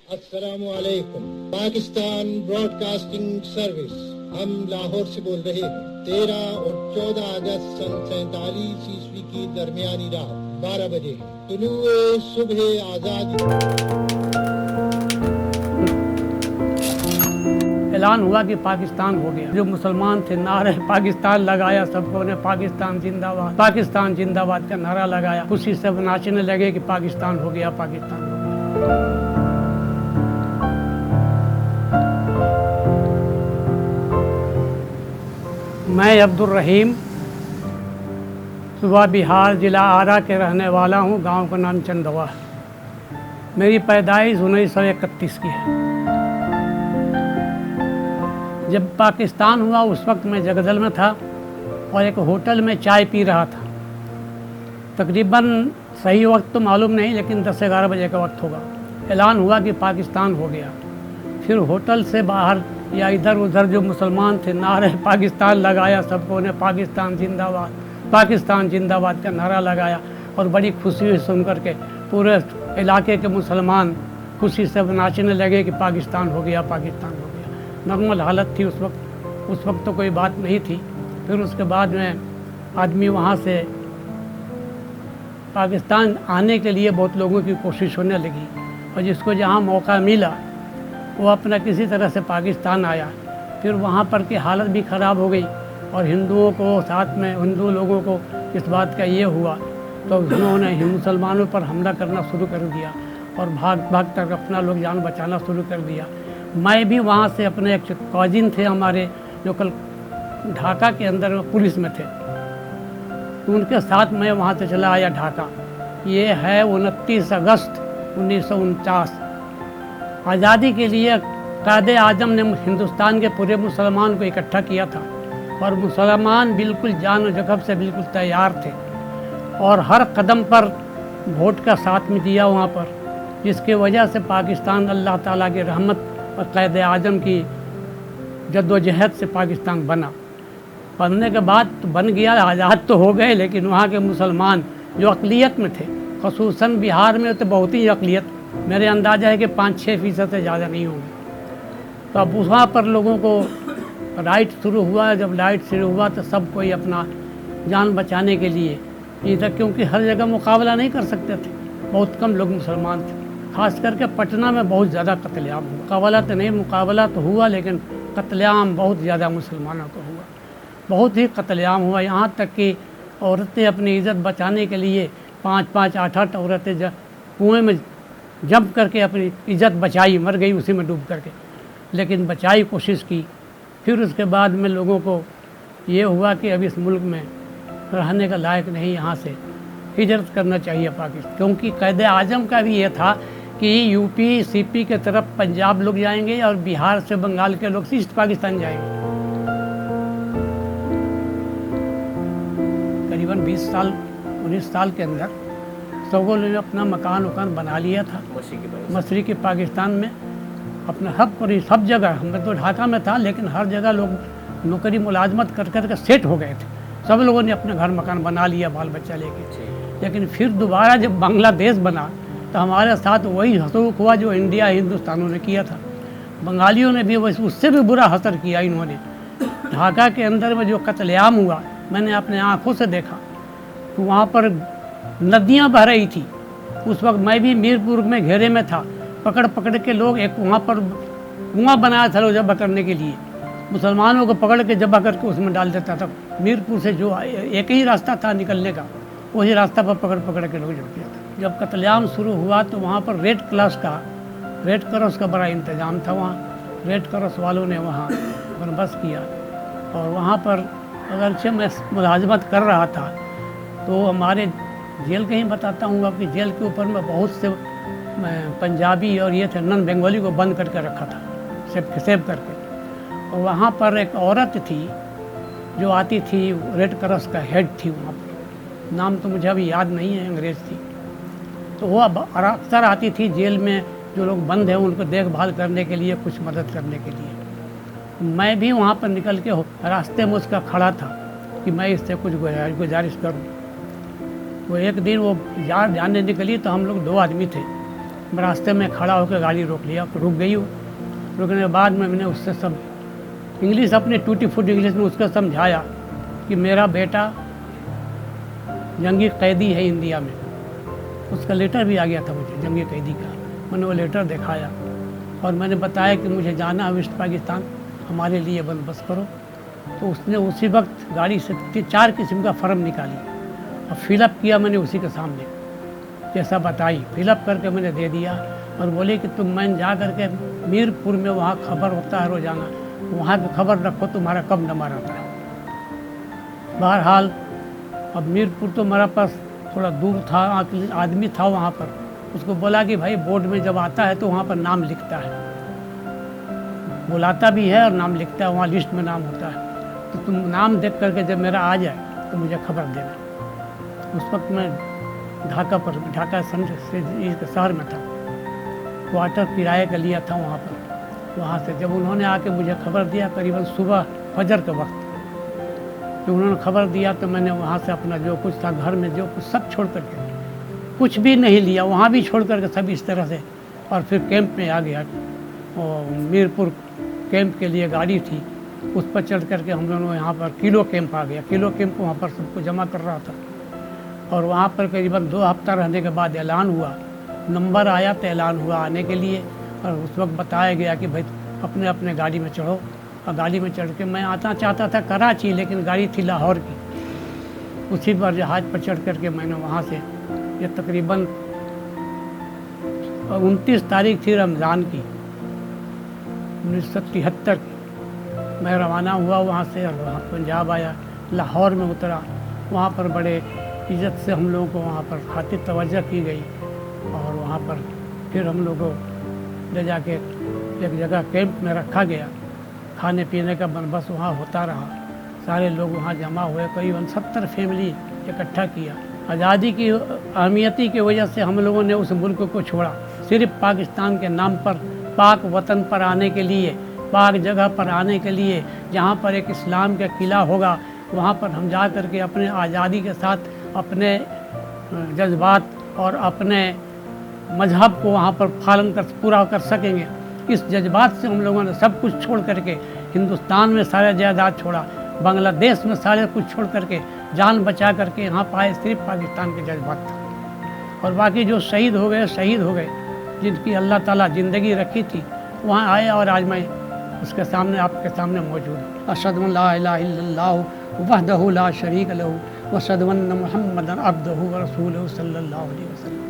अस्सलामुअलैकुम। Pakistan broadcasting service, हम लाहौर से बोल रहे हैं। 13 और 14 अगस्त सन 47 ईस्वी की दरमियानी रात 12 बजे तुलुए सुबह आजादी। ऐलान हुआ कि पाकिस्तान हो गया। जो मुसलमान थे नारे पाकिस्तान लगाया, सबको ने पाकिस्तान जिंदाबाद का नारा लगाया। खुशी से नाचने लगे कि पाकिस्तान हो गया, पाकिस्तान हो गया। मैं अब्दुल रहीम सूबा बिहार, ज़िला आरा के रहने वाला हूँ। गांव का नाम चंदवा है। मेरी पैदाइश 1931 की है। जब पाकिस्तान हुआ उस वक्त मैं जगदल में था और एक होटल में चाय पी रहा था। तकरीबन सही वक्त तो मालूम नहीं, लेकिन 10-11 बजे का वक्त होगा। ऐलान हुआ कि पाकिस्तान हो गया। फिर होटल से बाहर या इधर उधर जो मुसलमान थे नारे पाकिस्तान लगाया, सबको ने पाकिस्तान जिंदाबाद का नारा लगाया। और बड़ी खुशी हुई सुन करके पूरे इलाके के मुसलमान खुशी से नाचने लगे कि पाकिस्तान हो गया, पाकिस्तान हो गया। नॉर्मल हालत थी उस वक्त तो कोई बात नहीं थी। फिर उसके बाद में आदमी वहाँ से पाकिस्तान आने के लिए बहुत लोगों की कोशिश होने लगी, और जिसको जहाँ मौका मिला वो अपना किसी तरह से पाकिस्तान आया। फिर वहाँ पर की हालत भी ख़राब हो गई, और हिंदुओं को साथ में हिंदू लोगों को इस बात का ये हुआ तो उन्होंने मुसलमानों पर हमला करना शुरू कर दिया, और भाग कर अपना लोग जान बचाना शुरू कर दिया। मैं भी वहाँ से अपने एक कॉजिन थे हमारे, जो कल ढाका के अंदर पुलिस में थे, तो उनके साथ मैं वहाँ से चला आया ढाका। ये है 29 अगस्त 1949। आज़ादी के लिए कायदे आज़म ने हिंदुस्तान के पूरे मुसलमान को इकट्ठा किया था, और मुसलमान बिल्कुल जान और जखब से बिल्कुल तैयार थे, और हर कदम पर वोट का साथ में दिया वहाँ पर, जिसकी वजह से पाकिस्तान अल्लाह ताला की रहमत और कायदे आज़म की जद्दोजहद से पाकिस्तान बनने के बाद तो बन गया, आज़ाद तो हो गए, लेकिन वहाँ के मुसलमान जो अक़लियत में थे, ख़ुसूसन बिहार में तो बहुत ही अक़लियत, मेरे अंदाज़ा है कि 5-6% से ज़्यादा नहीं होंगे। तो अब वहाँ पर लोगों को राइट शुरू हुआ। जब राइट शुरू हुआ तो सब कोई अपना जान बचाने के लिए इधर, क्योंकि हर जगह मुकाबला नहीं कर सकते थे, बहुत कम लोग मुसलमान थे। ख़ास करके पटना में बहुत ज़्यादा कत्लेआम हुआ। मुकाबला तो हुआ, लेकिन कत्लेआम बहुत ज़्यादा मुसलमानों को हुआ, बहुत ही कत्लेआम हुआ। यहाँ तक कि औरतें अपनी इज़्ज़त बचाने के लिए 5-5, 8-8 औरतें कुएँ में जंप करके अपनी इज़्ज़त बचाई, मर गई उसी में डूब करके, लेकिन बचाई कोशिश की। फिर उसके बाद में लोगों को ये हुआ कि अब इस मुल्क में रहने का लायक नहीं, यहाँ से हिजरत करना चाहिए पाकिस्तान, क्योंकि कायदे आज़म का भी ये था कि यूपी सीपी के तरफ पंजाब लोग जाएंगे और बिहार से बंगाल के लोग ईस्ट पाकिस्तान जाएंगे। करीबन 19 साल के अंदर सबों ने अपना मकान बना लिया था मशरिकी पाकिस्तान में। अपना सब जगह, मैं तो ढाका में था, लेकिन हर जगह लोग नौकरी मुलाजमत कर के सेट हो गए थे। सब लोगों ने अपना घर मकान बना लिया बाल बच्चा लेके। लेकिन फिर दोबारा जब बांग्लादेश बना तो हमारे साथ वही हसूक हुआ जो इंडिया हिंदुस्तानों ने किया था। बंगालियों ने भी उससे भी बुरा असर किया इन्होंने। ढाका के अंदर में जो कत्लेआम हुआ, मैंने अपने आँखों से देखा। तो वहाँ पर नदियाँ बह रही थी। उस वक्त मैं भी मीरपुर में घेरे में था। पकड़ के लोग एक वहाँ पर कुआँ बनाया था लोग जब्ह करने के लिए, मुसलमानों को पकड़ के जब्ह करके उसमें डाल देता था। मीरपुर से जो एक ही रास्ता था निकलने का, वही रास्ता पर पकड़ के लोग जब किया था। जब कत्लेआम शुरू हुआ तो वहाँ पर रेड क्रॉस का बड़ा इंतज़ाम था। वहाँ रेड क्रॉस वालों ने वहाँ बंदोबस्त किया, और वहाँ पर अगरचे मैं मुलाजमत कर रहा था तो हमारे जेल के ही बताता हूँ आपकी, जेल के ऊपर में बहुत से पंजाबी और ये थे नॉन बंगाली को बंद करके रखा था, सेव करके। और वहाँ पर एक औरत थी जो आती थी, रेड क्रॉस का हेड थी वहाँ पर, नाम तो मुझे अभी याद नहीं है, अंग्रेज़ थी। तो वो अक्सर आती थी जेल में जो लोग बंद हैं उनको देखभाल करने के लिए, कुछ मदद करने के लिए। मैं भी वहाँ पर निकल के रास्ते में उसका खड़ा था कि मैं इससे कुछ गुजारिश करूँ। वो एक दिन वो जाने निकली तो हम लोग 2 आदमी थे, मैं रास्ते में खड़ा होकर गाड़ी रोक लिया, रुक गई हूँ। रुकने के बाद में मैंने उससे सब इंग्लिश, अपने टूटी फूटी इंग्लिश में उसको समझाया कि मेरा बेटा जंगी कैदी है इंडिया में। उसका लेटर भी आ गया था मुझे, जंगी कैदी का। मैंने वो लेटर दिखाया और मैंने बताया कि मुझे जाना है वेस्ट पाकिस्तान, हमारे लिए बंदोबस्त करो। तो उसने उसी वक्त गाड़ी से 4 किस्म का फॉर्म निकाली और फिलअप किया मैंने उसी के सामने, जैसा बताई फिलअप करके मैंने दे दिया। और बोले कि तुम मैं जा करके मीरपुर में वहाँ खबर होता है रोज़ाना, वहाँ की खबर रखो तुम्हारा कब नंबर आता है। बहरहाल अब मीरपुर तो मेरा पास थोड़ा दूर था, आदमी था वहाँ पर, उसको बोला कि भाई बोर्ड में जब आता है तो वहाँ पर नाम लिखता है, बुलाता भी है और नाम लिखता है, वहाँ लिस्ट में नाम होता है। तो तुम नाम देख करके जब मेरा आ जाए तो मुझे खबर देना। उस वक्त मैं ढाका शहर में था, क्वार्टर किराए का लिया था वहाँ पर। वहाँ से जब उन्होंने आके मुझे खबर दिया करीबन सुबह फजर के वक्त, तो उन्होंने खबर दिया तो मैंने वहाँ से अपना जो कुछ था घर में जो कुछ सब छोड़ करके, कुछ भी नहीं लिया, वहाँ भी छोड़ करके सब इस तरह से, और फिर कैंप में आ गया। और मीरपुर कैंप के लिए गाड़ी थी, उस पर चढ़ करके हम लोगों यहाँ पर किलो कैंप आ गया। किलो कैंप वहाँ पर सबको जमा कर रहा था और वहाँ पर करीबन 2 हफ्ता रहने के बाद ऐलान हुआ, नंबर आया तो ऐलान हुआ आने के लिए। और उस वक्त बताया गया कि भाई अपने अपने गाड़ी में चढ़ो। और गाड़ी में चढ़ के मैं आना चाहता था कराची, लेकिन गाड़ी थी लाहौर की। उसी पर जहाज़ पर चढ़ करके मैंने वहाँ से, ये तकरीबन 29 तारीख थी रमज़ान की 1973 की, मैं रवाना हुआ वहाँ से और वहाँ पंजाब आया, लाहौर में उतरा। वहाँ पर बड़े इज़्ज़त से हम लोगों को वहाँ पर खातिर तवज्जो की गई और वहाँ पर फिर हम लोगों को ले जाके एक जगह कैंप में रखा गया। खाने पीने का बंदोबस्त वहाँ होता रहा, सारे लोग वहाँ जमा हुए, करीबन 70 फैमिली इकट्ठा किया। आज़ादी की अहमियती की वजह से हम लोगों ने उस मुल्क को छोड़ा, सिर्फ पाकिस्तान के नाम पर, पाक वतन पर आने के लिए, पाक जगह पर आने के लिए, जहाँ पर एक इस्लाम का किला होगा, वहाँ पर हम जा कर के अपने आज़ादी के साथ अपने जज्बात और अपने मजहब को वहाँ पर पालन कर पूरा कर सकेंगे। इस जज्बात से हम लोगों ने सब कुछ छोड़ करके हिंदुस्तान में सारे जायदाद छोड़ा, बांग्लादेश में सारे कुछ छोड़ करके जान बचा करके यहाँ पाए, सिर्फ पाकिस्तान के जज्बात था। और बाकी जो शहीद हो गए, जिनकी अल्लाह ताला ज़िंदगी रखी थी, वहाँ आए और आज मैं उसके सामने, आपके सामने मौजूद हूँ। अशहदु अल्ला इलाहा इल्लल्लाहु वहदहु ला शरीक लहु व अशहदु अन्ना मुहम्मदन अब्दुहु व रसूलुहु सल्लल्लाहु अलैहि वसल्लम।